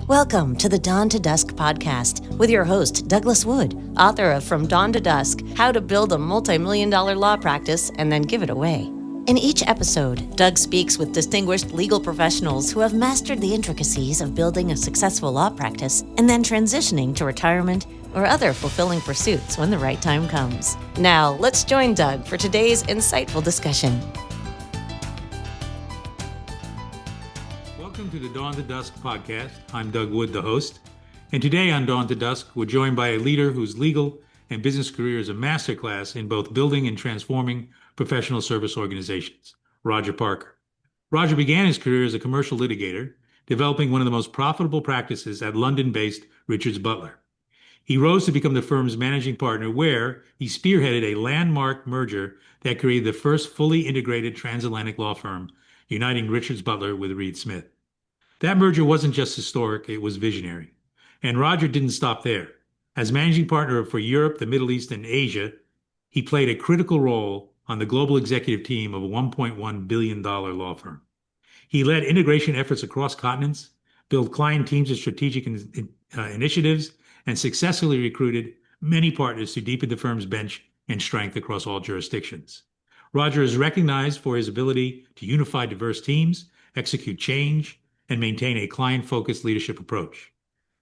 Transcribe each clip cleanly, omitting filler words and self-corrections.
Welcome to the Dawn to Dusk podcast with your host, Douglas Wood, author of From Dawn to Dusk, How to Build a Multi-Million-Dollar Law Practice and Then Give It Away. In each episode, Doug speaks with distinguished legal professionals who have mastered the intricacies of building a successful law practice and then transitioning to retirement or other fulfilling pursuits when the right time comes. Now, let's join Doug for today's insightful discussion. Welcome to the Dawn to Dusk podcast. I'm Doug Wood, the host. And today on Dawn to Dusk, we're joined by a leader whose legal and business career is a masterclass in both building and transforming professional service organizations, Roger Parker. Roger began his career as a commercial litigator, developing one of the most profitable practices at London-based Richards Butler. He rose to become the firm's managing partner, where he spearheaded a landmark merger that created the first fully integrated transatlantic law firm, uniting Richards Butler with Reed Smith. That merger wasn't just historic, it was visionary. And Roger didn't stop there. As managing partner for Europe, the Middle East, and Asia, he played a critical role on the global executive team of a $1.1 billion law firm. He led integration efforts across continents, built client teams of strategic initiatives, and successfully recruited many partners to deepen the firm's bench and strength across all jurisdictions. Roger is recognized for his ability to unify diverse teams, execute change, and maintain a client-focused leadership approach.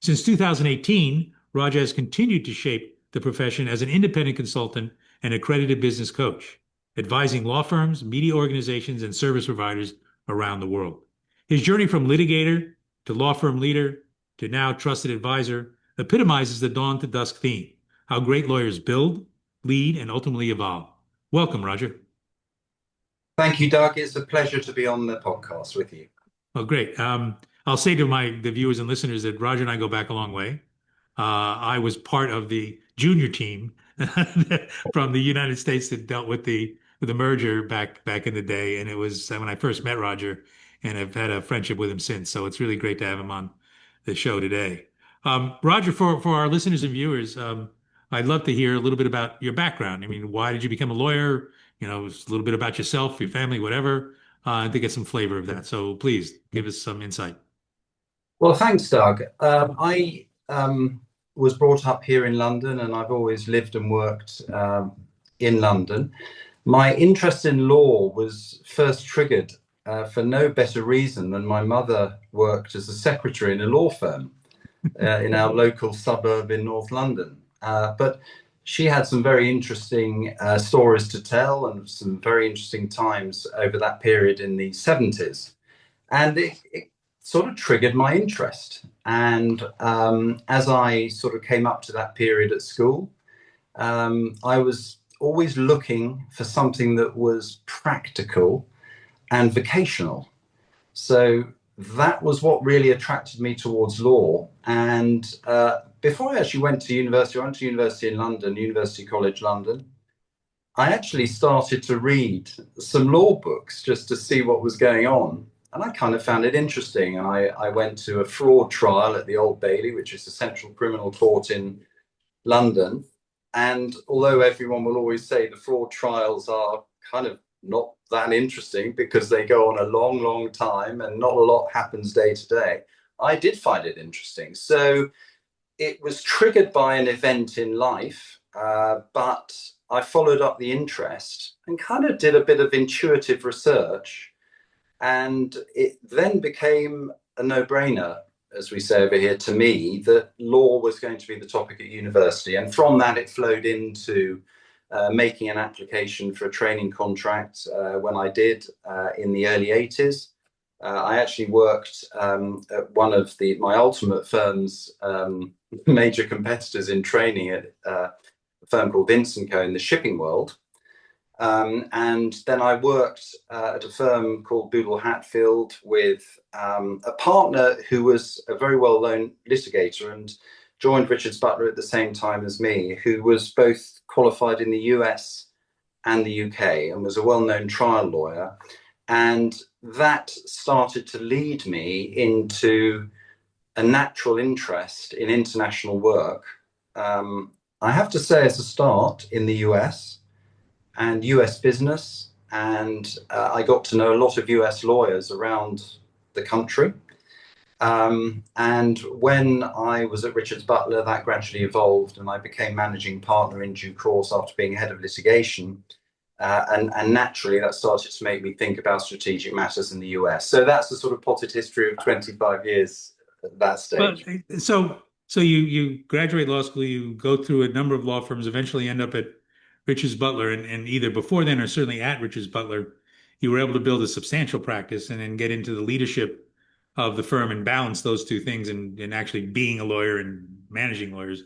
Since 2018, Roger has continued to shape the profession as an independent consultant and accredited business coach, advising law firms, media organizations, and service providers around the world. His journey from litigator to law firm leader to now trusted advisor epitomizes the Dawn to Dusk theme, how great lawyers build, lead, and ultimately evolve. Welcome, Roger. Thank you, Doug. It's a pleasure to be on the podcast with you. Oh, great. I'll say to the viewers and listeners that Roger and I go back a long way. I was part of the junior team from the United States that dealt with the merger back in the day, and it was when I first met Roger, and I've had a friendship with him since. So it's really great to have him on the show today. Roger, for our listeners and viewers, I'd love to hear a little bit about your background. I mean, why did you become a lawyer? You know, a little bit about yourself, your family, whatever. To get some flavor of that. So please give us some insight. Well, thanks, Doug. I was brought up here in London, and I've always lived and worked in London. My interest in law was first triggered for no better reason than my mother worked as a secretary in a law firm in our local suburb in North London. But she had some very interesting stories to tell and some very interesting times over that period in the 70s. And it sort of triggered my interest. And as I sort of came up to that period at school, I was always looking for something that was practical and vocational. So that was what really attracted me towards law. And before I actually went to university, I went to university in London, University College London. I actually started to read some law books just to see what was going on. And I kind of found it interesting. I went to a fraud trial at the Old Bailey, which is the central criminal court in London. And although everyone will always say the fraud trials are kind of not that interesting because they go on a long, long time and not a lot happens day to day, I did find it interesting. So it was triggered by an event in life, but I followed up the interest and kind of did a bit of intuitive research. And it then became a no-brainer, as we say over here, to me, that law was going to be the topic at university. And from that, it flowed into making an application for a training contract when I did in the early 80s. I actually worked at one of my ultimate firm's major competitors in training at a firm called Vince & Co. in the shipping world. And then I worked at a firm called Boodle Hatfield with a partner who was a very well-known litigator and joined Richards Butler at the same time as me, who was both qualified in the US and the UK and was a well-known trial lawyer. And that started to lead me into a natural interest in international work. I have to say, as a start in the US and US business, and I got to know a lot of US lawyers around the country. And when I was at Richards Butler, that gradually evolved, and I became managing partner in due course after being head of litigation. And naturally, that started to make me think about strategic matters in the US. So that's the sort of potted history of 25 years at that Well, stage. so you graduate law school, you go through a number of law firms, eventually end up at Richards Butler, and either before then or certainly at Richards Butler, you were able to build a substantial practice and then get into the leadership of the firm and balance those two things and actually being a lawyer and managing lawyers.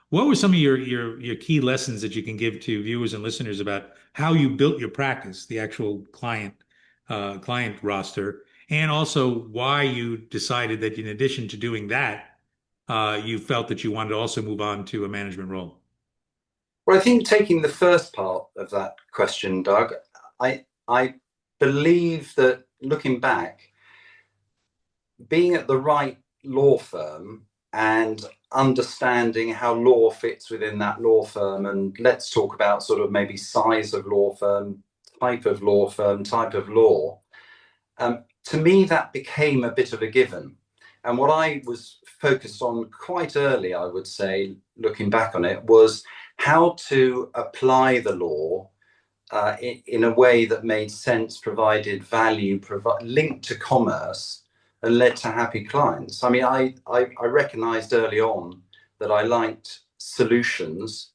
What were some of your key lessons that you can give to viewers and listeners about how you built your practice, the actual client roster, and also why you decided that in addition to doing that, you felt that you wanted to also move on to a management role? Well, I think taking the first part of that question, Doug, I believe that looking back, being at the right law firm and understanding how law fits within that law firm, and let's talk about sort of maybe size of law firm, type of law. To me, that became a bit of a given. And what I was focused on quite early, I would say, looking back on it, was how to apply the law in a way that made sense, provided value, linked to commerce, and led to happy clients. I mean, I recognized early on that I liked solutions.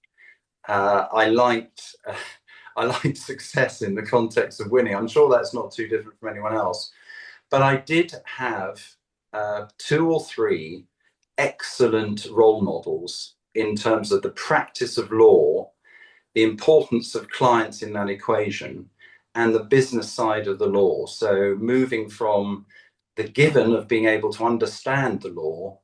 I liked I liked success in the context of winning. I'm sure that's not too different from anyone else. But I did have two or three excellent role models in terms of the practice of law, the importance of clients in that equation, and the business side of the law. So moving from the given of being able to understand the law,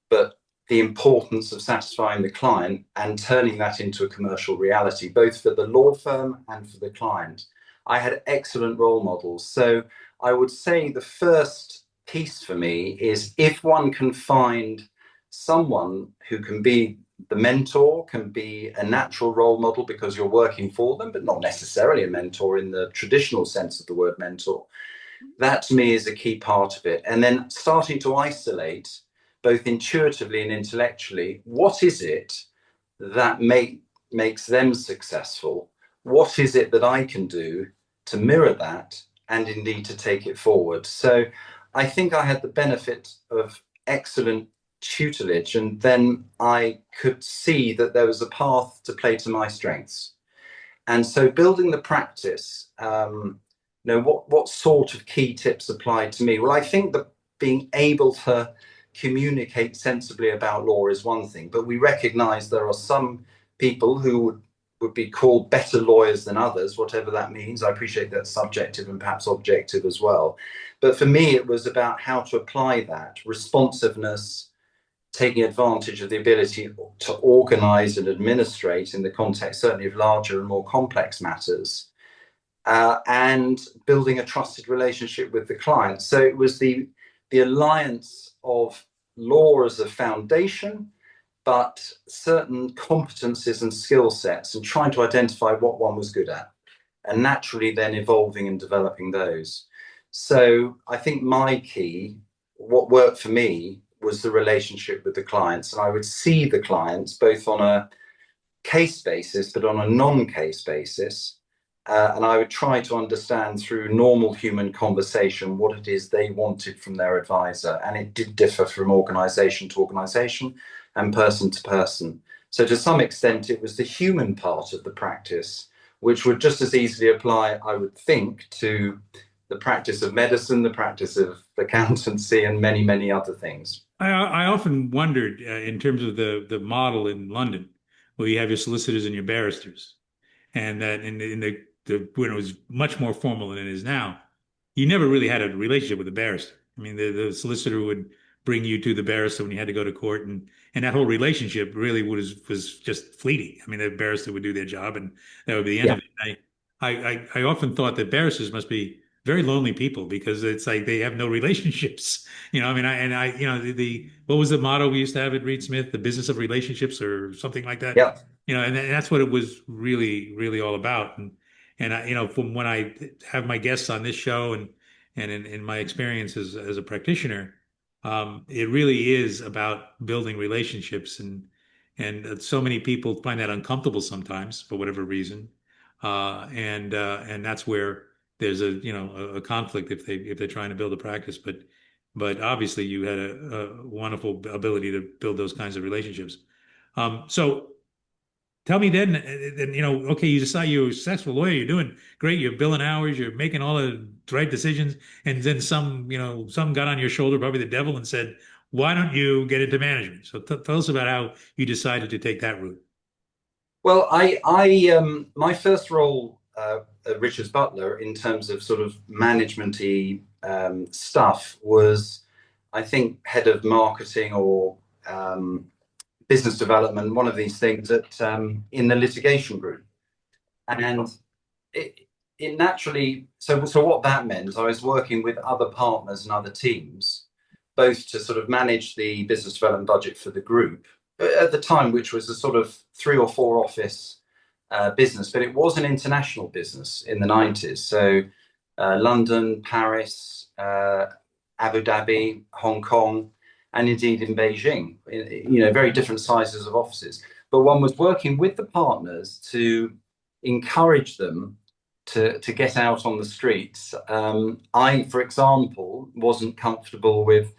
but the importance of satisfying the client and turning that into a commercial reality, both for the law firm and for the client. I had excellent role models. So I would say the first piece for me is if one can find someone who can be the mentor, can be a natural role model because you're working for them, but not necessarily a mentor in the traditional sense of the word mentor. That to me is a key part of it. And then starting to isolate both intuitively and intellectually, what is it that makes them successful? What is it that I can do to mirror that and indeed to take it forward? So I think I had the benefit of excellent tutelage, and then I could see that there was a path to play to my strengths. And so building the practice, what sort of key tips apply to me? Well, I think that being able to communicate sensibly about law is one thing, but we recognize there are some people who would be called better lawyers than others, whatever that means. I appreciate that's subjective and perhaps objective as well. But for me, it was about how to apply that responsiveness, taking advantage of the ability to organize and administrate in the context, certainly of larger and more complex matters, and building a trusted relationship with the client. So it was the alliance of law as a foundation, but certain competencies and skill sets, and trying to identify what one was good at, and naturally then evolving and developing those. So I think my key, what worked for me, was the relationship with the clients. And I would see the clients both on a case basis, but on a non-case basis. And I would try to understand through normal human conversation what it is they wanted from their advisor. And it did differ from organization to organization and person to person. So to some extent, it was the human part of the practice, which would just as easily apply, I would think, to the practice of medicine, the practice of accountancy, and many, many other things. I often wondered in terms of the model in London, where you have your solicitors and your barristers, and that in the when it was much more formal than it is now, you never really had a relationship with the barrister. I mean, the solicitor would bring you to the barrister when you had to go to court, and that whole relationship really was just fleeting. I mean, the barrister would do their job, and that would be the end Yeah. of it. I often thought that barristers must be very lonely people because it's like they have no relationships. I mean, the what was the motto we used to have at Reed Smith, the business of relationships or something like that. Yeah. And that's what it was really, really all about. And from when I have my guests on this show and in my experience as a practitioner, it really is about building relationships, and so many people find that uncomfortable sometimes for whatever reason, and that's where there's a conflict if they're trying to build a practice, but obviously you had a wonderful ability to build those kinds of relationships. So tell me then, okay, you decide you're a successful lawyer, you're doing great, you're billing hours, you're making all the right decisions, and then some got on your shoulder, probably the devil, and said, "Why don't you get into management?" So tell us about how you decided to take that route. Well, my first role at Richards Butler in terms of sort of managementy stuff was, I think, head of marketing or business development, one of these things in the litigation group. And it, it naturally, so what that meant, I was working with other partners and other teams, both to sort of manage the business development budget for the group at the time, which was a sort of 3 or 4 office business, but it was an international business in the 90s. So London, Paris, Abu Dhabi, Hong Kong, and indeed in Beijing, very different sizes of offices. But one was working with the partners to encourage them to get out on the streets. I, for example, wasn't comfortable with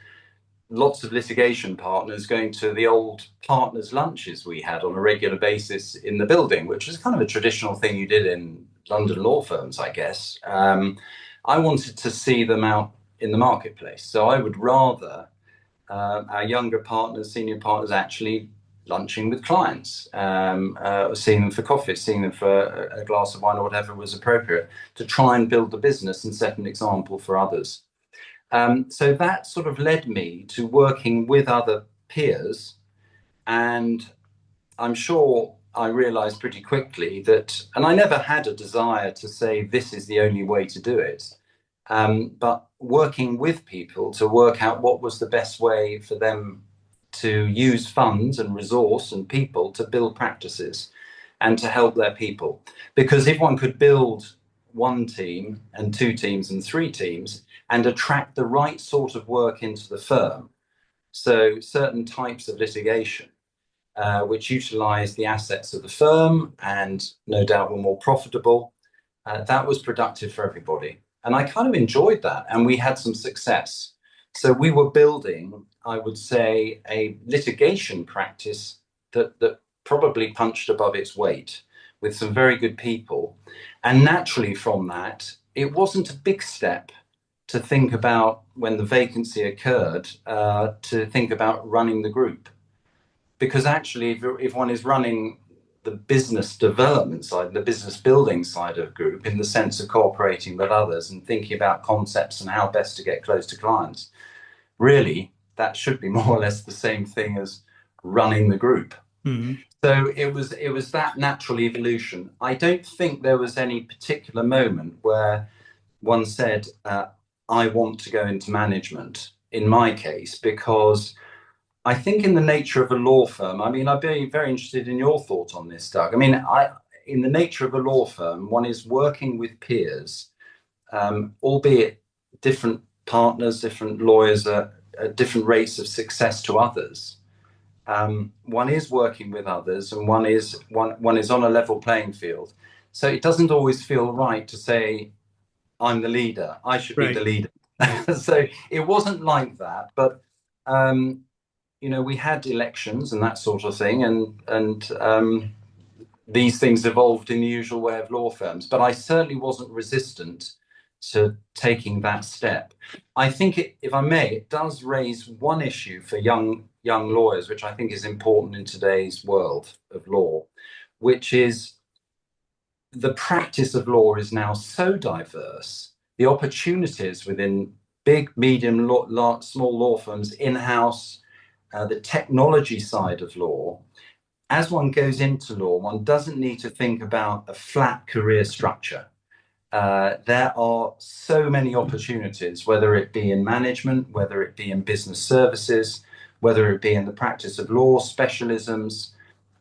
lots of litigation partners going to the old partners' lunches we had on a regular basis in the building, which was kind of a traditional thing you did in London law firms, I guess. I wanted to see them out in the marketplace. So I would rather our younger partners, senior partners, actually lunching with clients, seeing them for coffee, seeing them for a glass of wine or whatever was appropriate, to try and build the business and set an example for others. So that sort of led me to working with other peers, and I'm sure I realized pretty quickly that, and I never had a desire to say this is the only way to do it, but working with people to work out what was the best way for them to use funds and resource and people to build practices and to help their people. Because if one could build one team and 2 teams and 3 teams and attract the right sort of work into the firm, so certain types of litigation, which utilized the assets of the firm and no doubt were more profitable, that was productive for everybody. And I kind of enjoyed that, and we had some success. So we were building, I would say, a litigation practice that probably punched above its weight with some very good people. And naturally from that, it wasn't a big step to think about, when the vacancy occurred, to think about running the group. Because actually, if one is running the business development side, the business building side of group, in the sense of cooperating with others and thinking about concepts and how best to get close to clients, really, that should be more or less the same thing as running the group. Mm-hmm. So it was that natural evolution. I don't think there was any particular moment where one said, I want to go into management, in my case, because I think in the nature of a law firm, I mean, I'd be very interested in your thoughts on this, Doug. I mean, in the nature of a law firm, one is working with peers, albeit different partners, different lawyers at different rates of success to others. One is working with others, and one is on a level playing field. So it doesn't always feel right to say, I'm the leader, I should be the leader. So it wasn't like that, but we had elections and that sort of thing, and these things evolved in the usual way of law firms. But I certainly wasn't resistant to taking that step. I think, if I may, it does raise one issue for young lawyers, which I think is important in today's world of law, which is the practice of law is now so diverse. The opportunities within big, medium, small law firms, in-house, the technology side of law. As one goes into law, one doesn't need to think about a flat career structure. There are so many opportunities, whether it be in management, whether it be in business services, whether it be in the practice of law, specialisms,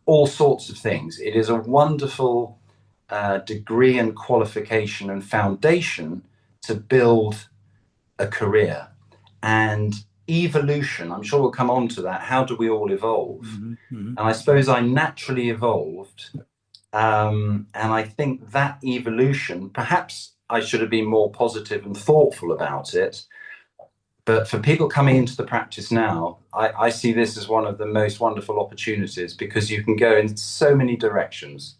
all sorts of things. It is a wonderful degree and qualification and foundation to build a career. And evolution. I'm sure we'll come on to that. How do we all evolve? And I suppose I naturally evolved. And I think that evolution, perhaps I should have been more positive and thoughtful about it. But for people coming into the practice now, I see this as one of the most wonderful opportunities because you can go in so many directions.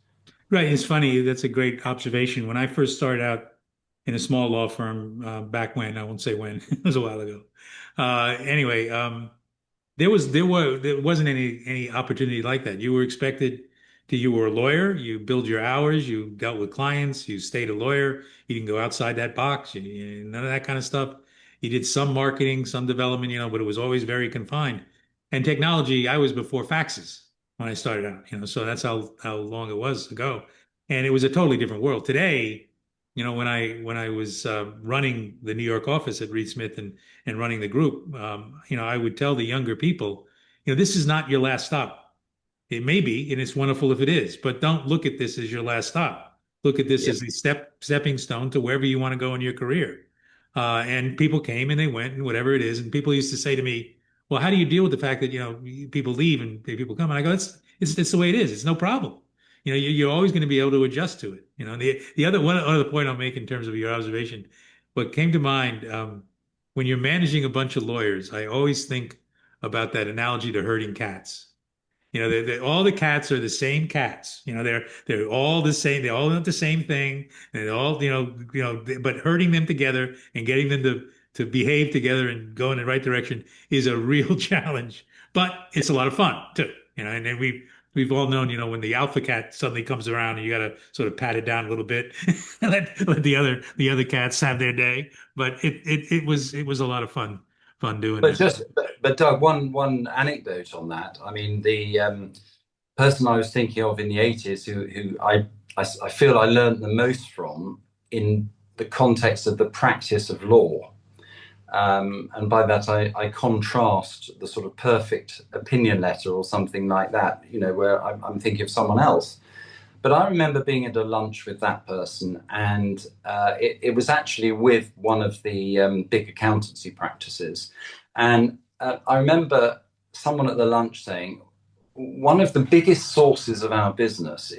Right. It's funny. That's a great observation. When I first started out in a small law firm back when, I won't say when, it was a while ago. Anyway, there wasn't any opportunity like that. You were expected to, you were a lawyer, you billed your hours, you dealt with clients, you stayed a lawyer, you didn't go outside that box, none of that kind of stuff. You did some marketing, some development, but it was always very confined. And technology, I was before faxes when I started out, so that's how long it was ago. And it was a totally different world. Today, when I was running the New York office at Reed Smith and running the group, I would tell the younger people, this is not your last stop. It may be, and it's wonderful if it is, but don't look at this as your last stop. Look at this Yeah. as a stepping stone to wherever you want to go in your career. And people came and they went and whatever it is. And people used to say to me, well, how do you deal with the fact that, people leave and people come? And I go, it's the way it is. It's no problem. You're always going to be able to adjust to it. The other point I'll make in terms of your observation, what came to mind, when you're managing a bunch of lawyers, I always think about that analogy to herding cats. All the cats are the same cats. They're all the same. They all want the same thing. And they all, but herding them together and getting them to behave together and go in the right direction is a real challenge. But it's a lot of fun too. And then we've all known, when the alpha cat suddenly comes around and you got to sort of pat it down a little bit and let the other cats have their day. But it was a lot of fun doing But that. just, but Doug, one anecdote on that. I mean, the person I was thinking of in the 80s, who I feel I learned the most from in the context of the practice of law. And by that, I contrast the sort of perfect opinion letter or something like that, where I'm thinking of someone else. But I remember being at a lunch with that person, and it was actually with one of the big accountancy practices. And I remember someone at the lunch saying, one of the biggest sources of our business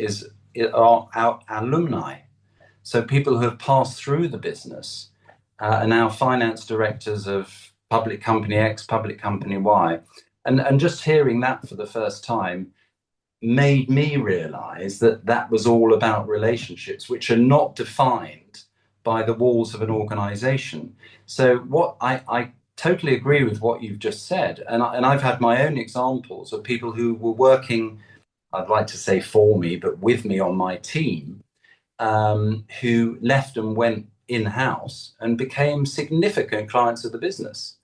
are our alumni. So people who have passed through the business are now finance directors of public company X, public company Y. And just hearing that for the first time made me realize that that was all about relationships, which are not defined by the walls of an organization. So what I totally agree with what you've just said. And I've had my own examples of people who were working, I'd like to say for me, but with me on my team, who left and went in-house and became significant clients of the business.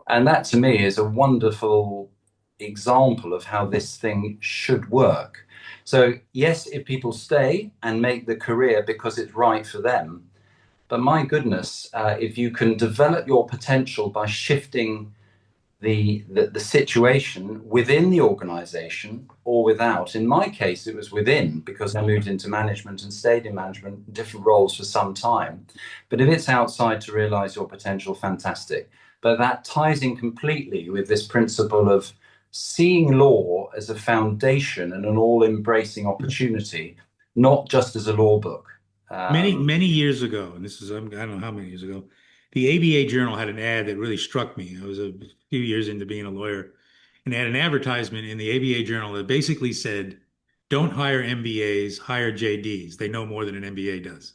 And that to me is a wonderful example of how this thing should work. So yes, if people stay and make the career because it's right for them, but my goodness, if you can develop your potential by shifting the situation within the organization or without. In my case, it was within because I moved into management and stayed in management, different roles for some time. But if it's outside to realize your potential, fantastic. But that ties in completely with this principle of seeing law as a foundation and an all-embracing opportunity, not just as a law book. Many years ago, and I don't know how many years ago, the ABA Journal had an ad that really struck me. I was a few years into being a lawyer, and they had an advertisement in the ABA Journal that basically said, "Don't hire MBAs, hire JDs. They know more than an MBA does."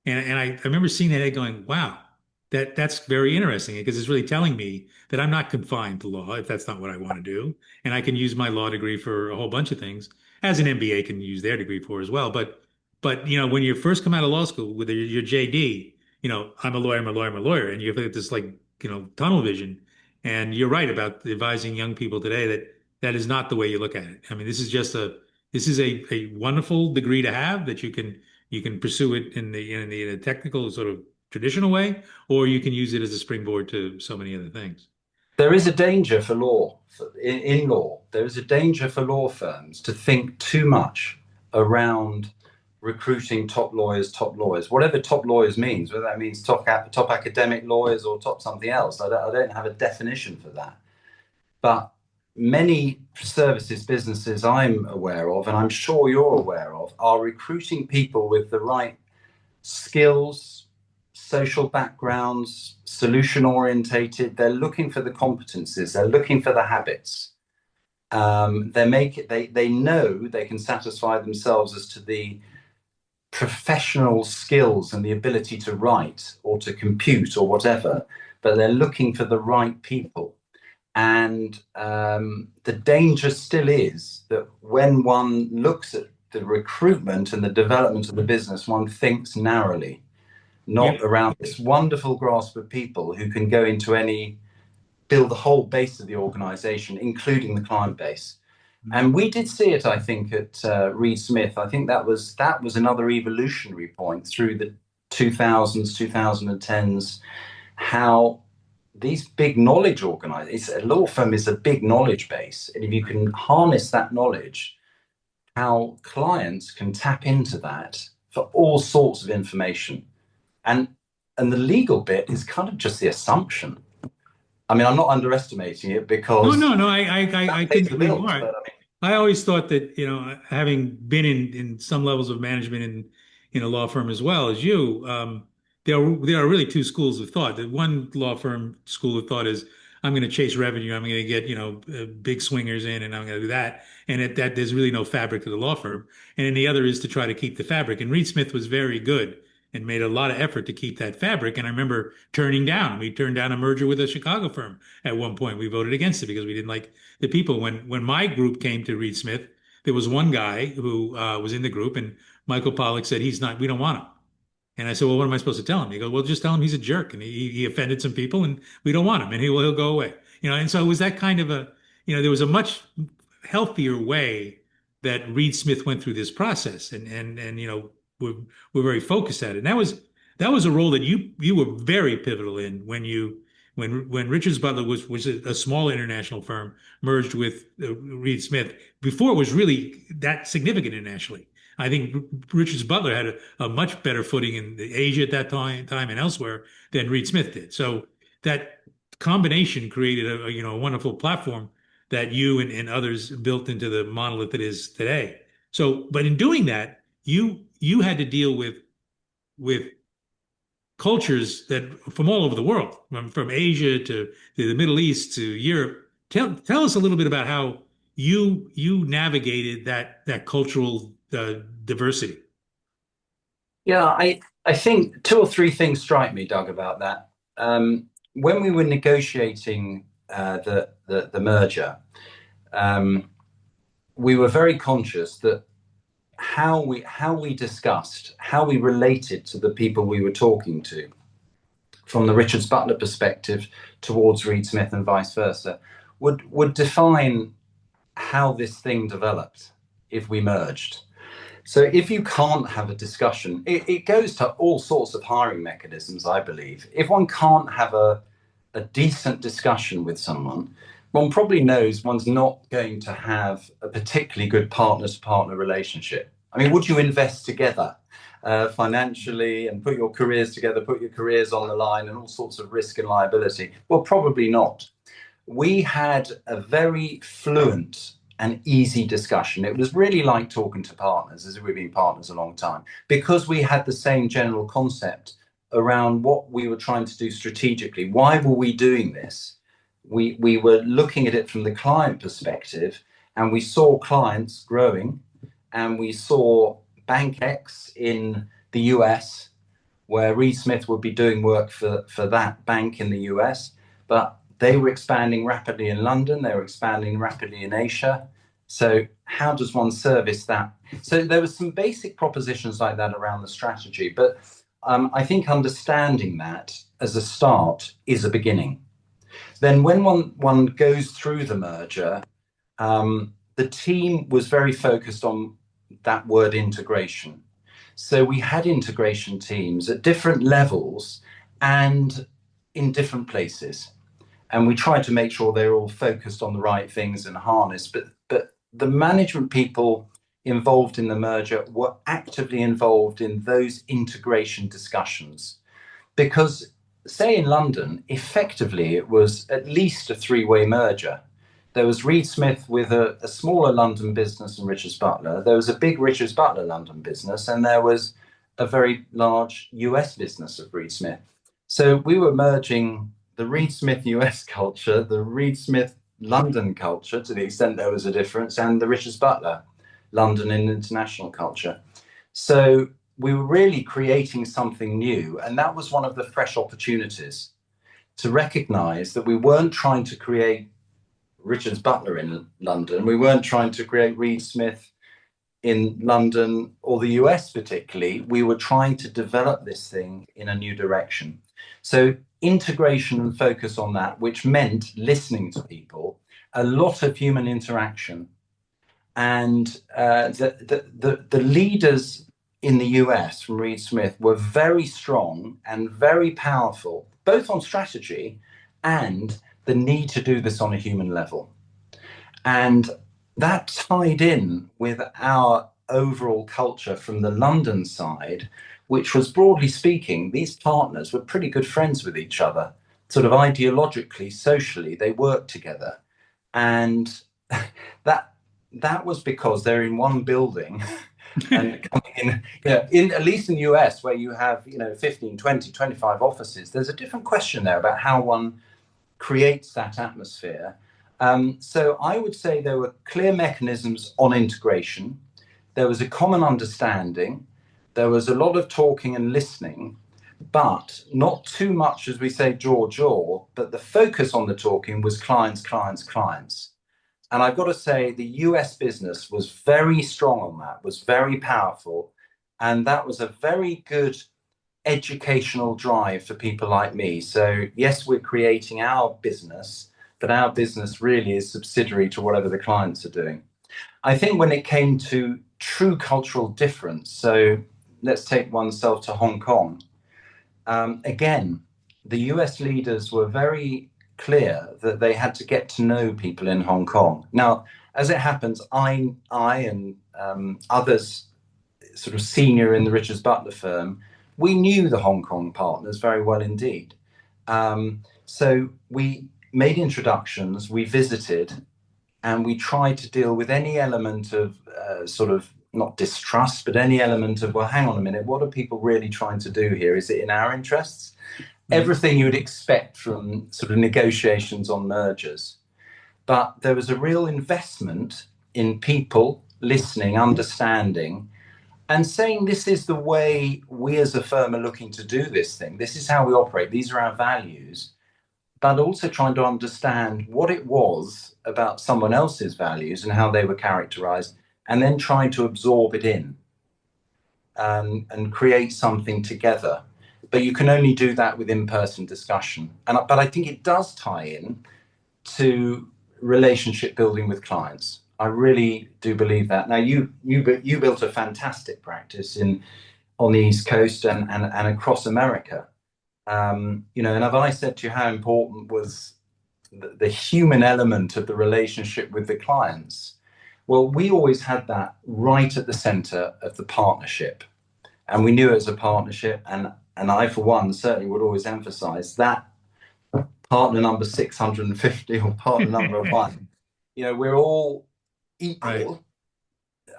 And I remember seeing that ad going, wow, that's very interesting because it's really telling me that I'm not confined to law if that's not what I want to do. And I can use my law degree for a whole bunch of things, as an MBA can use their degree for as well. But when you first come out of law school with your JD, I'm a lawyer, I'm a lawyer, I'm a lawyer, and you have this like, tunnel vision. And you're right about advising young people today that is not the way you look at it. I mean, this is a wonderful degree to have that you can pursue it in a technical sort of traditional way, or you can use it as a springboard to so many other things. There is a danger for law, in law, there is a danger for law firms to think too much around recruiting top lawyers, whatever top lawyers means, whether that means top academic lawyers or top something else. I don't have a definition for that. But many services businesses I'm aware of, and I'm sure you're aware of, are recruiting people with the right skills, social backgrounds, solution orientated. They're looking for the competencies, they're looking for the habits. They know they can satisfy themselves as to the professional skills and the ability to write or to compute or whatever, but they're looking for the right people. And the danger still is that when one looks at the recruitment and the development of the business, one thinks narrowly, not around this wonderful grasp of people who can go into build the whole base of the organization, including the client base. And we did see it, I think, at Reed Smith. I think that was another evolutionary point through the 2000s, 2010s, how these big knowledge organizations, a law firm is a big knowledge base. And if you can harness that knowledge, how clients can tap into that for all sorts of information. And the legal bit is kind of just the assumption. I mean, I'm not underestimating it because No. I couldn't agree more. But, I always thought that, having been in some levels of management in a law firm as well as you, there are really two schools of thought. The one law firm school of thought is I'm going to chase revenue. I'm going to get, big swingers in, and I'm going to do that. And that there's really no fabric to the law firm. And then the other is to try to keep the fabric. And Reed Smith was very good and made a lot of effort to keep that fabric. And I remember we turned down a merger with a Chicago firm at one point. We voted against it because we didn't like the people. When my group came to Reed Smith, there was one guy who was in the group, and Michael Pollack said, we don't want him. And I said, well, what am I supposed to tell him? He goes, well, just tell him he's a jerk and he offended some people and we don't want him and he'll go away. And so it was that kind of there was a much healthier way that Reed Smith went through this process, and we're very focused at it. And that was a role that you were very pivotal in when Richards Butler was a small international firm merged with Reed Smith before it was really that significant internationally. I think Richards Butler had a much better footing in Asia at that time and elsewhere than Reed Smith did. So that combination created a wonderful platform that you and others built into the monolith it is today. So, but in doing that, you had to deal with cultures that from all over the world, from Asia to the Middle East to Europe. Tell us a little bit about how you navigated that cultural diversity. Yeah, I think two or three things strike me, Doug, about that. When we were negotiating the merger, we were very conscious that how we discussed, how we related to the people we were talking to, from the Richards Butler perspective towards Reed Smith and vice versa, would define how this thing developed if we merged. So if you can't have a discussion, it goes to all sorts of hiring mechanisms, I believe. If one can't have a decent discussion with someone, one probably knows one's not going to have a particularly good partner-to-partner relationship. I mean, would you invest together financially and put your careers together, put your careers on the line and all sorts of risk and liability? Well, probably not. We had a very fluent and easy discussion. It was really like talking to partners, as if we've been partners a long time, because we had the same general concept around what we were trying to do strategically. Why were we doing this? We were looking at it from the client perspective, and we saw clients growing, and we saw Bank X in the US, where Reed Smith would be doing work for that bank in the US, but they were expanding rapidly in London, they were expanding rapidly in Asia. So how does one service that? So there were some basic propositions like that around the strategy, but I think understanding that as a start is a beginning. Then when one goes through the merger, the team was very focused on that word integration. So we had integration teams at different levels and in different places. And we tried to make sure they're all focused on the right things and harnessed. But the management people involved in the merger were actively involved in those integration discussions. Because, say, in London, effectively it was at least a three-way merger. There was Reed Smith with a smaller London business and Richards Butler. There was a big Richards Butler London business, and there was a very large US business of Reed Smith. So we were merging the Reed Smith US culture, the Reed Smith London culture, to the extent there was a difference, and the Richards Butler London and international culture. So we were really creating something new. And that was one of the fresh opportunities to recognize that we weren't trying to create Richards Butler in London. We weren't trying to create Reed Smith in London or the US particularly. We were trying to develop this thing in a new direction. So integration and focus on that, which meant listening to people, a lot of human interaction. And the leaders in the US from Reed Smith were very strong and very powerful, both on strategy and the need to do this on a human level. And that tied in with our overall culture from the London side, which was, broadly speaking, these partners were pretty good friends with each other, sort of ideologically, socially, they worked together. And that was because they're in one building and coming in at least in the US, where you have 15, 20, 25 offices. There's a different question there about how one creates that atmosphere. So I would say there were clear mechanisms on integration. There was a common understanding. There was a lot of talking and listening, but not too much, as we say, jaw, but the focus on the talking was clients, clients, clients. And I've got to say, the US business was very strong on that, was very powerful. And that was a very good educational drive for people like me. So yes, we're creating our business, but our business really is subsidiary to whatever the clients are doing. I think when it came to true cultural difference, so let's take oneself to Hong Kong. Again, the US leaders were very clear that they had to get to know people in Hong Kong. Now, as it happens, I and others sort of senior in the Richards Butler firm, we knew the Hong Kong partners very well indeed. So we made introductions, we visited, and we tried to deal with any element of sort of not distrust, but any element of, well, hang on a minute, what are people really trying to do here? Is it in our interests? Everything you would expect from sort of negotiations on mergers. But there was a real investment in people listening, understanding, and saying, this is the way we as a firm are looking to do this thing. This is how we operate. These are our values. But also trying to understand what it was about someone else's values and how they were characterized, and then trying to absorb it in and create something together. But you can only do that with in-person discussion. But I think it does tie in to relationship building with clients. I really do believe that. Now, you built a fantastic practice on the East Coast and across America. And have I said to you how important was the human element of the relationship with the clients? Well, we always had that right at the center of the partnership. And we knew it was a partnership. And I, for one, certainly would always emphasize that partner number 650 or partner number one, we're all equal.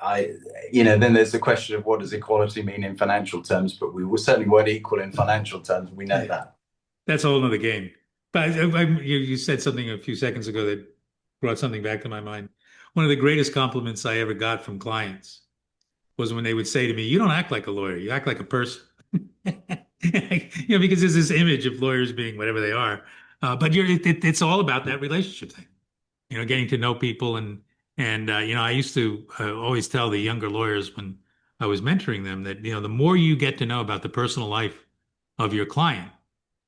Right. Then there's the question of what does equality mean in financial terms, but we certainly weren't equal in financial terms. We know that. That's a whole other game. But you said something a few seconds ago that brought something back to my mind. One of the greatest compliments I ever got from clients was when they would say to me, "You don't act like a lawyer, you act like a person." Because there's this image of lawyers being whatever they are. But it's all about that relationship thing, getting to know people. And I used to always tell the younger lawyers when I was mentoring them that, the more you get to know about the personal life of your client,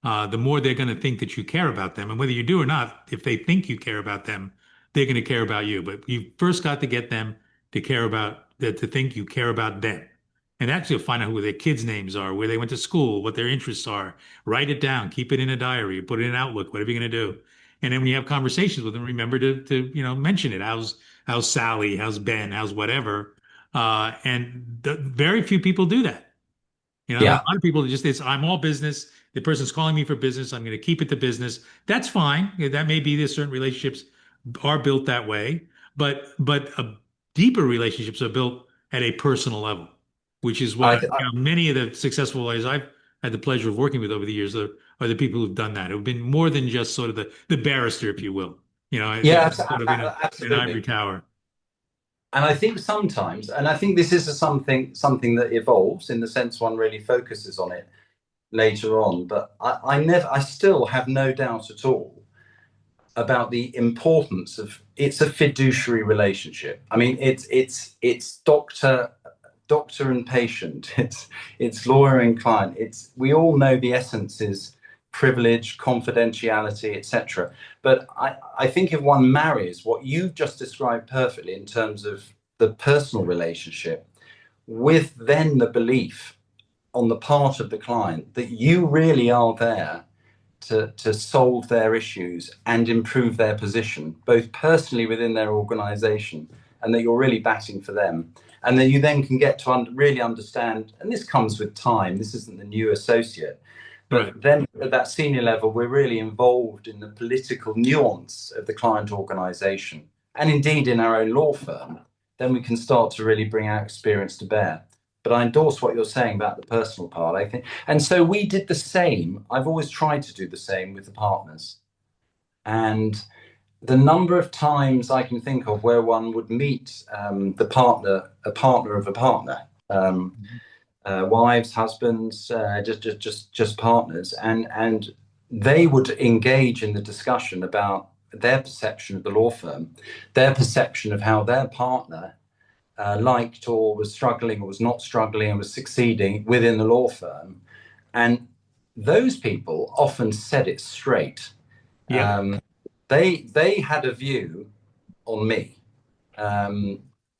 the more they're going to think that you care about them. And whether you do or not, if they think you care about them, they're going to care about you. But you first got to get them to think you care about them. And actually find out who their kids' names are, where they went to school, what their interests are. Write it down, keep it in a diary, put it in Outlook, whatever you're going to do. And then when you have conversations with them, remember to mention it. How's Sally? How's Ben? How's whatever? And very few people do that. You know, a Yeah. lot of people just, I'm all business. The person's calling me for business. I'm going to keep it to business. That's fine. Yeah, that may be that certain relationships are built that way, but deeper relationships are built at a personal level, which is what, I, I many of the successful lawyers I've had the pleasure of working with over the years are the people who've done that, who've been more than just sort of the barrister, if you will, yeah, sort of in an ivory absolutely. tower. And I think sometimes, and I think this is something that evolves in the sense one really focuses on it later on. But I still have no doubt at all about the importance of it's a fiduciary relationship. I mean, it's doctor and patient. It's lawyer and client. It's we all know the essence is privilege, confidentiality, etc. But I think if one marries what you've just described perfectly in terms of the personal relationship with then the belief on the part of the client that you really are there to solve their issues and improve their position, both personally within their organization, and that you're really batting for them. And then you then can get to really understand, and this comes with time, this isn't the new associate, Right. but then at that senior level, we're really involved in the political nuance of the client organization. And indeed, in our own law firm, then we can start to really bring our experience to bear. But I endorse what you're saying about the personal part, I think. And so we did the same. I've always tried to do the same with the partners. And the number of times I can think of where one would meet the partner, a partner of a partner, wives, husbands, just partners, and they would engage in the discussion about their perception of the law firm, their perception of how their partner liked or was struggling or was not struggling and was succeeding within the law firm. And those people often said it straight. Yep. They had a view on me. Um,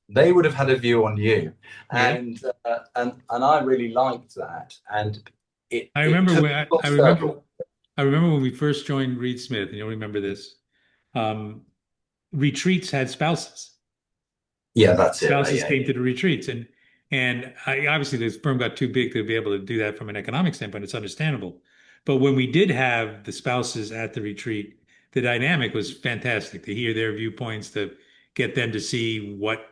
they would have had a view on you, Yeah. and I really liked that. And I it remember took when a full I remember circle. I remember when we first joined Reed Smith, and you'll remember this. Um, Retreats had spouses. Yeah, that's it. Spouses Yeah, came to the retreats, and obviously the firm got too big to be able to do that from an economic standpoint. It's understandable, but when we did have the spouses at the retreat, the dynamic was fantastic to hear their viewpoints, to get them to see what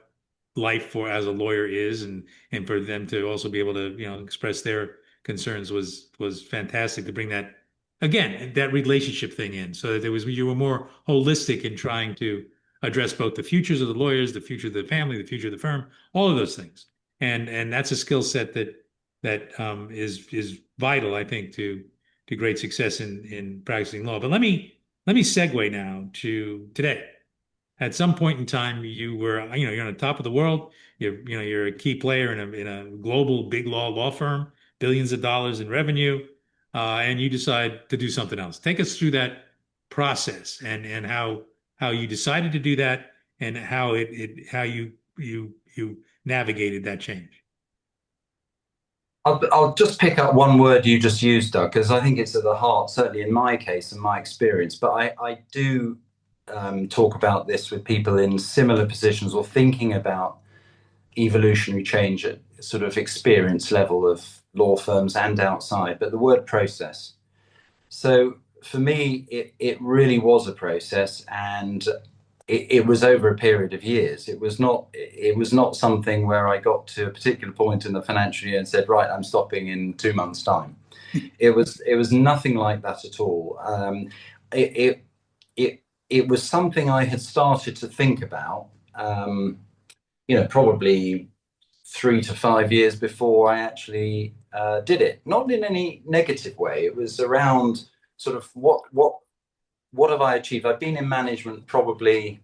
life for as a lawyer is, and for them to also be able to express their concerns was fantastic to bring that again that relationship thing in, so that there was you were more holistic in trying to address both the futures of the lawyers, the future of the family, the future of the firm, all of those things. And that's a skill set that is vital, I think, to great success in practicing law. But let me segue now to today. At some point in time, you're on the top of the world. You're a key player in a global big law firm, billions of dollars in revenue, and you decide to do something else. Take us through that process and how you decided to do that, and how you navigated that change. I'll just pick up one word you just used, Doug, because I think it's at the heart, certainly in my case and my experience. But I do talk about this with people in similar positions or thinking about evolutionary change at sort of experience level of law firms and outside. But the word process. So for me, it really was a process, and it was over a period of years. It was not something where I got to a particular point in the financial year and said, right, I'm stopping in 2 months' time. It was nothing like that at all. It, it it was something I had started to think about, probably 3 to 5 years before I actually did it. Not in any negative way. It was around sort of what have I achieved? I've been in management probably.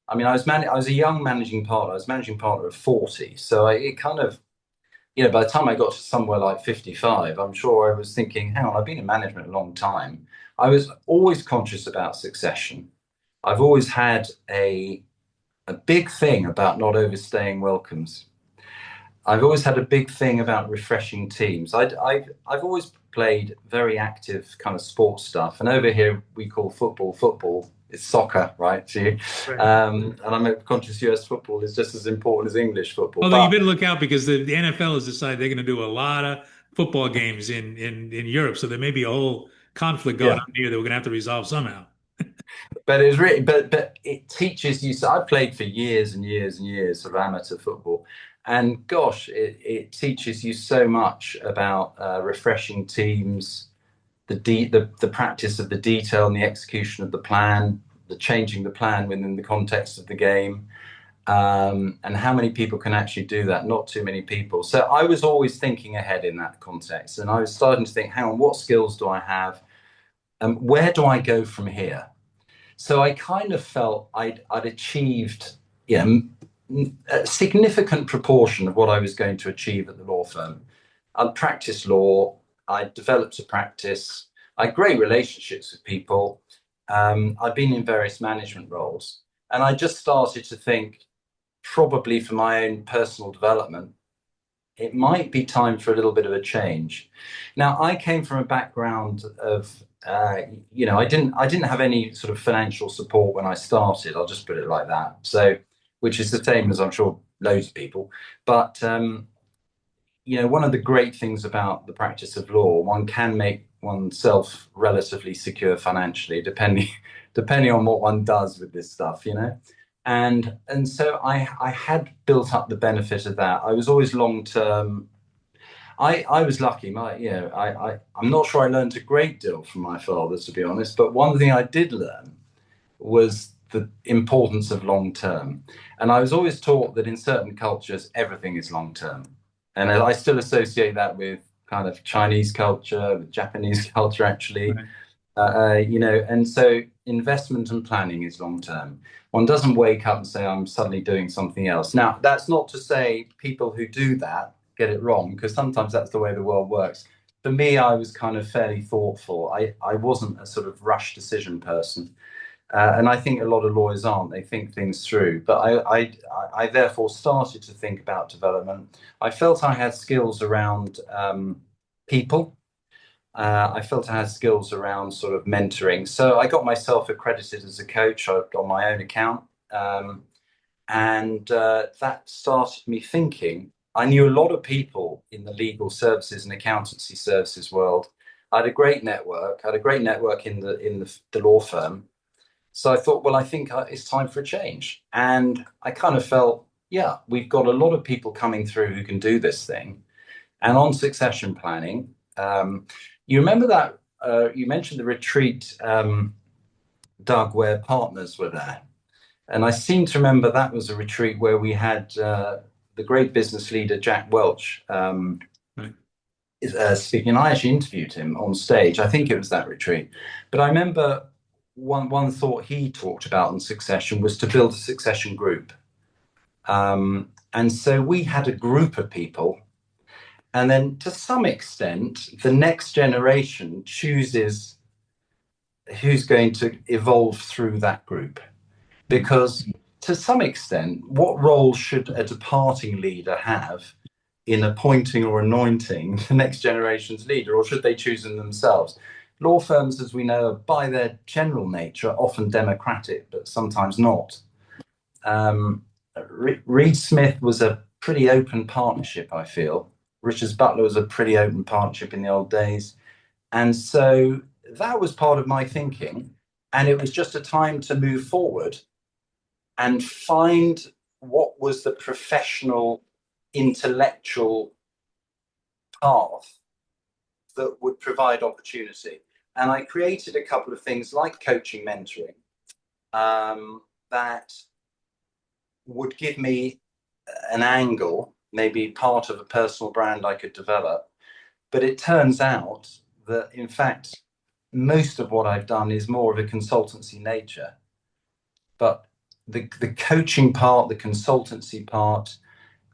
I mean, I was a young managing partner. I was managing partner of 40. So it kind of, by the time I got to somewhere like 55, I'm sure I was thinking, hang on, I've been in management a long time. I was always conscious about succession. I've always had a big thing about not overstaying welcomes. I've always had a big thing about refreshing teams. I've always played very active kind of sports stuff. And over here, we call football football. it's soccer, right? To you. Right. And I'm conscious US football is just as important as English football. Although you But better look out because the NFL has decided they're going to do a lot of football games in Europe, so there may be a whole conflict going yeah, on here that we're going to have to resolve somehow. but it's really, but it teaches you. So I played for years and years and years of amateur football, and gosh, it teaches you so much about refreshing teams, the practice of the detail and the execution of the plan, the changing the plan within the context of the game, and how many people can actually do that? Not too many people. So I was always thinking ahead in that context, and I was starting to think, hang on, what skills do I have? Where do I go from here? So I kind of felt I'd achieved, a significant proportion of what I was going to achieve at the law firm. I'd practiced law. I developed a practice. I had great relationships with people. I'd been in various management roles, and I just started to think, probably for my own personal development, it might be time for a little bit of a change. Now, I came from a background of, I didn't have any sort of financial support when I started. I'll just put it like that. So, which is the same as I'm sure loads of people. But one of the great things about the practice of law, one can make oneself relatively secure financially, depending on what one does with this stuff. And so I had built up the benefit of that. I was always long term. I was lucky. I'm not sure I learned a great deal from my father, to be honest. But one thing I did learn was the importance of long term. And I was always taught that in certain cultures, everything is long term. And I still associate that with kind of Chinese culture, with Japanese culture, actually. Right. And so investment and planning is long term. One doesn't wake up and say, I'm suddenly doing something else. Now, that's not to say people who do that get it wrong, because sometimes that's the way the world works. For me, I was kind of fairly thoughtful. I wasn't a sort of rush decision person. And I think a lot of lawyers aren't. They think things through. But I therefore started to think about development. I felt I had skills around people. I felt I had skills around sort of mentoring. So I got myself accredited as a coach on my own account. And that started me thinking. I knew a lot of people in the legal services and accountancy services world. I had a great network. I had a great network in the law firm. So I thought, well, I think it's time for a change. And I kind of felt, yeah, we've got a lot of people coming through who can do this thing. And on succession planning, you remember that you mentioned the retreat, Doug, where partners were there. And I seem to remember that was a retreat where we had the great business leader, Jack Welch, Right. speaking. I actually interviewed him on stage. I think it was that retreat. But I remember one thought he talked about in succession was to build a succession group. And so we had a group of people. And then to some extent, the next generation chooses who's going to evolve through that group. Because to some extent, what role should a departing leader have in appointing or anointing the next generation's leader, or should they choose them themselves? Law firms, as we know, by their general nature, are often democratic, but sometimes not. Reed Smith was a pretty open partnership, I feel. Richards Butler was a pretty open partnership in the old days. And so that was part of my thinking. And it was just a time to move forward and find what was the professional, intellectual path that would provide opportunity. And I created a couple of things like coaching, mentoring, that would give me an angle, maybe part of a personal brand I could develop. But it turns out that, in fact, most of what I've done is more of a consultancy nature. But the coaching part, the consultancy part,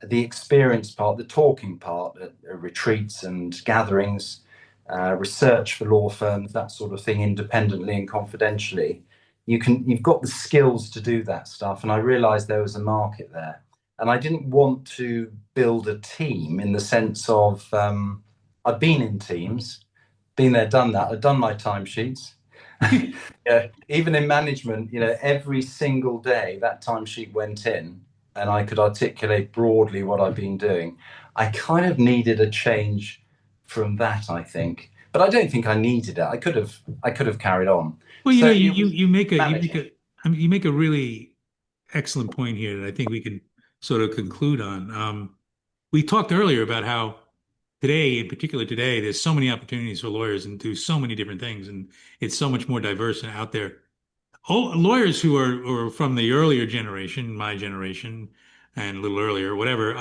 the experience part, the talking part at retreats and gatherings, research for law firms, that sort of thing, independently and confidentially. You've got the skills to do that stuff. And I realized there was a market there. And I didn't want to build a team in the sense of, I've been in teams, been there, done that. I've done my timesheets. Yeah, even in management, every single day that timesheet went in and I could articulate broadly what I've been doing. I kind of needed a change from that, I think. But I don't think I needed it. I could have carried on. Well, So you it was you make a you make managing. a I mean, you make a really excellent point here that I think we can sort of conclude on. We talked earlier about how today, in particular today, there's so many opportunities for lawyers and do so many different things, and it's so much more diverse and out there. Oh, lawyers who are from the earlier generation, my generation, and a little earlier, whatever,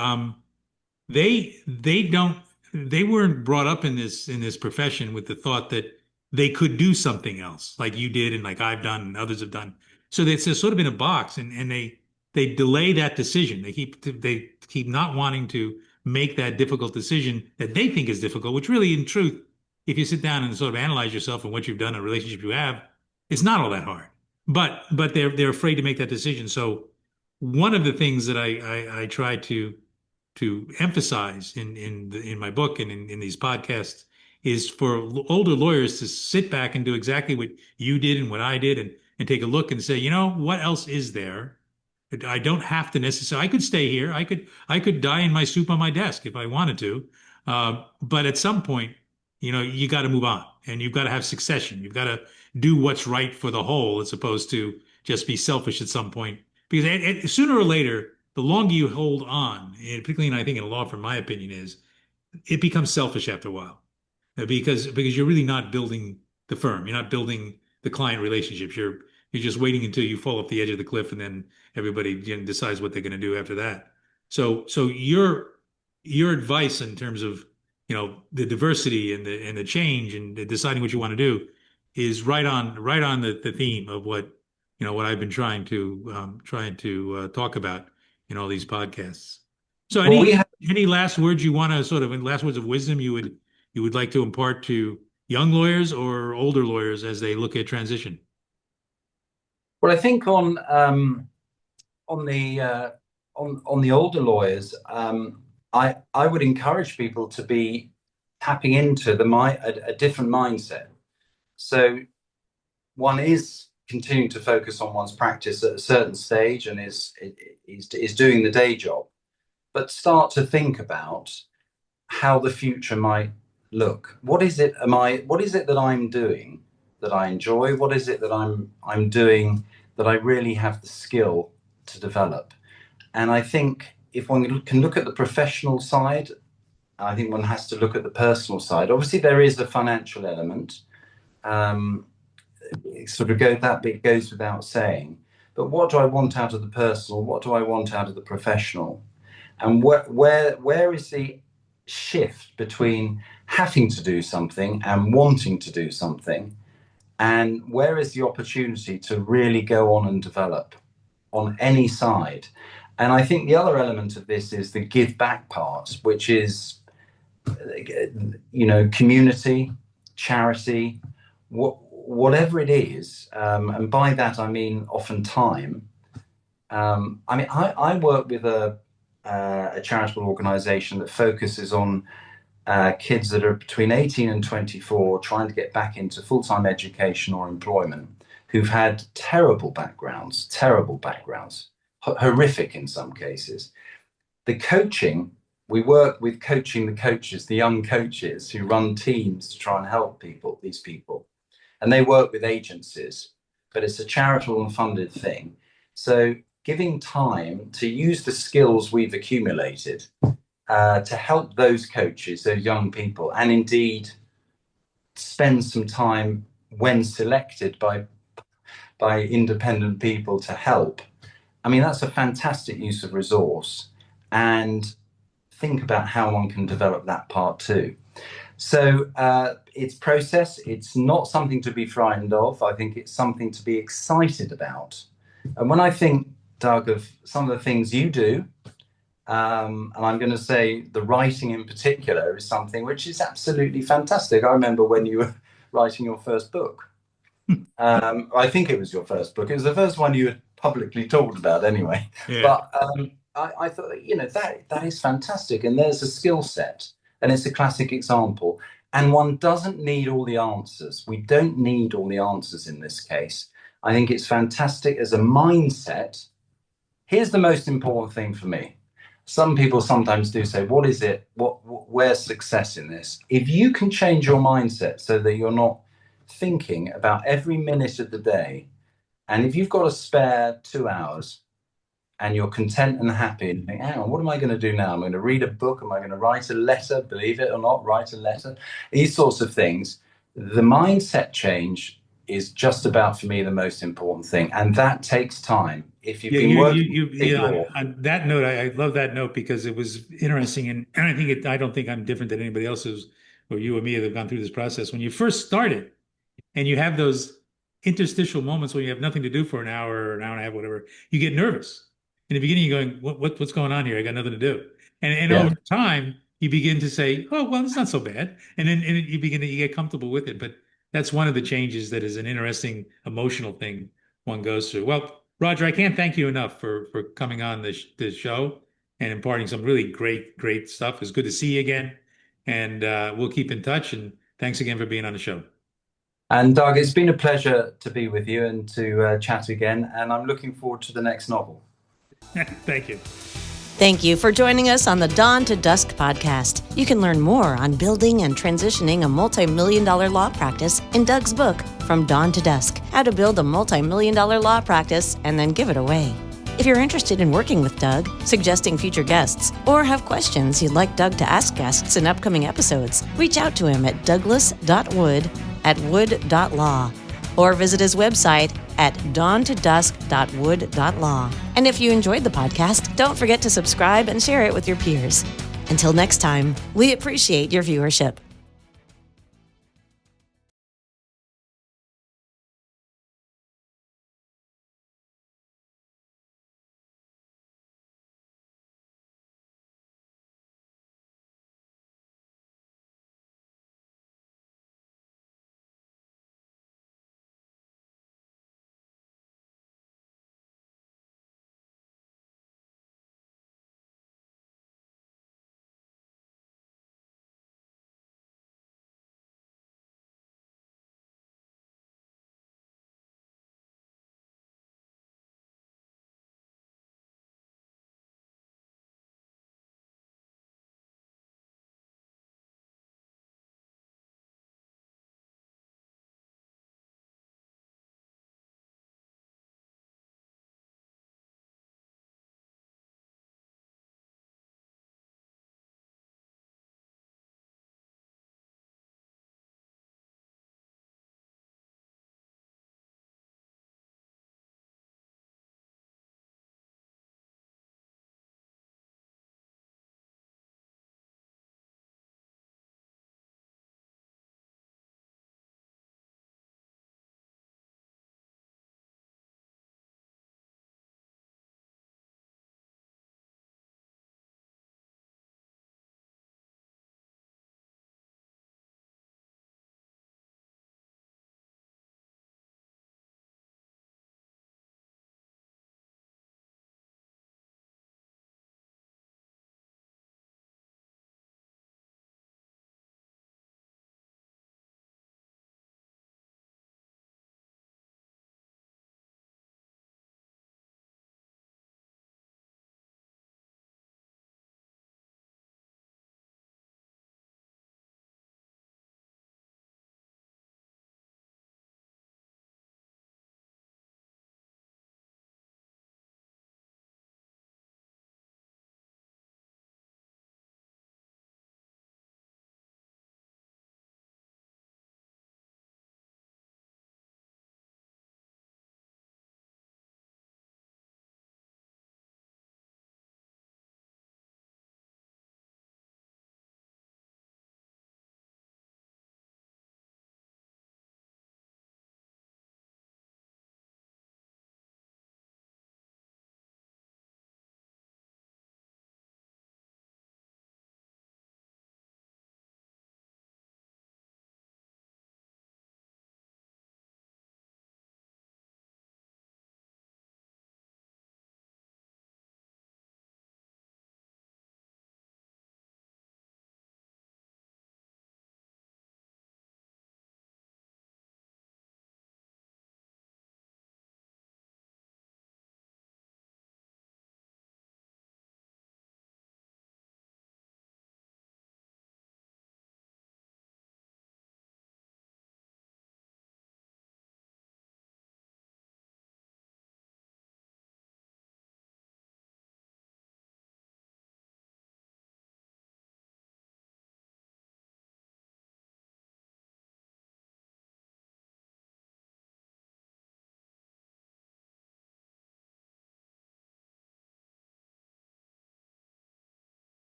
they don't they weren't brought up in this profession with the thought that they could do something else like you did and like I've done and others have done. So it's just sort of in a box and they delay that decision. They keep not wanting to make that difficult decision that they think is difficult, which really in truth, if you sit down and sort of analyze yourself and what you've done and relationship you have, it's not all that hard. But they're afraid to make that decision. So one of the things that I try to emphasize in my book and in these podcasts is for older lawyers to sit back and do exactly what you did and what I did and take a look and say, what else is there? I don't have to necessarily, I could stay here. I could die in my soup on my desk if I wanted to. But at some point, you got to move on and you've got to have succession. You've got to do what's right for the whole as opposed to just be selfish at some point. Because sooner or later, the longer you hold on, and particularly, I think in a law firm, my opinion is it becomes selfish after a while. Because you're really not building the firm. You're not building the client relationships. You're just waiting until you fall off the edge of the cliff, and then everybody decides what they're going to do after that. So your advice in terms of the diversity and the change and deciding what you want to do is right on the theme of what I've been trying to talk about in all these podcasts. So Well, we any last words you want to sort of last words of wisdom you would like to impart to young lawyers or older lawyers as they look at transition? Well, I think on the on the older lawyers, I would encourage people to be tapping into a different mindset. So one is continuing to focus on one's practice at a certain stage and is doing the day job, but start to think about how the future might look. What is it that I'm doing that I enjoy? What is it that I'm doing that I really have the skill to develop? And I think if one can look at the professional side, I think one has to look at the personal side. Obviously, there is a financial element. That bit goes without saying. But what do I want out of the personal? What do I want out of the professional? And where is the shift between having to do something and wanting to do something? And where is the opportunity to really go on and develop on any side? And I think the other element of this is the give back part, which is, community, charity, whatever it is. And by that, I mean often time. I work with a charitable organization that focuses on kids that are between 18 and 24 trying to get back into full-time education or employment who've had terrible backgrounds, horrific in some cases. We work with coaching the coaches, the young coaches who run teams to try and help these people. And they work with agencies, but it's a charitable and funded thing. So giving time to use the skills we've accumulated to help those coaches, those young people, and indeed spend some time when selected by independent people to help. I mean, that's a fantastic use of resource, and think about how one can develop that part too. So it's process. It's not something to be frightened of. I think it's something to be excited about. And when I think, Doug, of some of the things you do, and I'm going to say the writing in particular is something which is absolutely fantastic. I remember when you were writing your first book. I think it was your first book. It was the first one you had publicly talked about anyway. Yeah. But I thought, that is fantastic. And there's a skill set. And it's a classic example. And one doesn't need all the answers. We don't need all the answers in this case. I think it's fantastic as a mindset. Here's the most important thing for me. Some people sometimes do say, what is it? Where's success in this? If you can change your mindset so that you're not thinking about every minute of the day, and if you've got a spare 2 hours and you're content and happy and think, hang on, what am I going to do now? I'm going to read a book. Am I going to write a letter? Believe it or not, write a letter. These sorts of things. The mindset change is just about, for me, the most important thing. And that takes time. If you've Yeah, been working yeah. big law. On that note, I love that note because it was interesting, and I think I don't think I'm different than anybody else who's, or you or me that have gone through this process. When you first started, and you have those interstitial moments when you have nothing to do for an hour or an hour and a half, whatever, you get nervous. In the beginning, you're going, what's going on here? I got nothing to do. And Yeah. over time, you begin to say, oh, well, it's not so bad. And then you get comfortable with it. But that's one of the changes that is an interesting emotional thing one goes through. Well, Roger, I can't thank you enough for coming on this show and imparting some really great stuff. It's good to see you again. And we'll keep in touch. And thanks again for being on the show. And Doug, it's been a pleasure to be with you and to chat again. And I'm looking forward to the next novel. Thank you. Thank you for joining us on the Dawn to Dusk podcast. You can learn more on building and transitioning a multi-million-dollar law practice in Doug's book, From Dawn to Dusk, How to Build a Multi-Million-Dollar Law Practice and Then Give It Away. If you're interested in working with Doug, suggesting future guests, or have questions you'd like Doug to ask guests in upcoming episodes, reach out to him at douglas.wood@wood.law or visit his website at dawntodusk.wood.law. And if you enjoyed the podcast, don't forget to subscribe and share it with your peers. Until next time, we appreciate your viewership.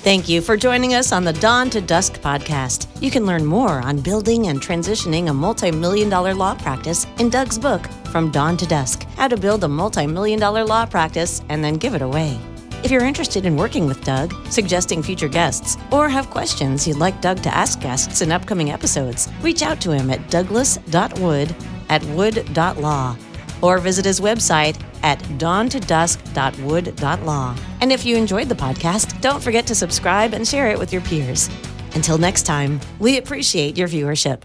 Thank you for joining us on the Dawn to Dusk podcast. You can learn more on building and transitioning a multi-million-dollar law practice in Doug's book, From Dawn to Dusk, How to Build a Multi-Million-Dollar Law Practice and Then Give It Away. If you're interested in working with Doug, suggesting future guests, or have questions you'd like Doug to ask guests in upcoming episodes, reach out to him at douglas.wood@wood.law or visit his website at dawntodusk.wood.law. And if you enjoyed the podcast, don't forget to subscribe and share it with your peers. Until next time, we appreciate your viewership.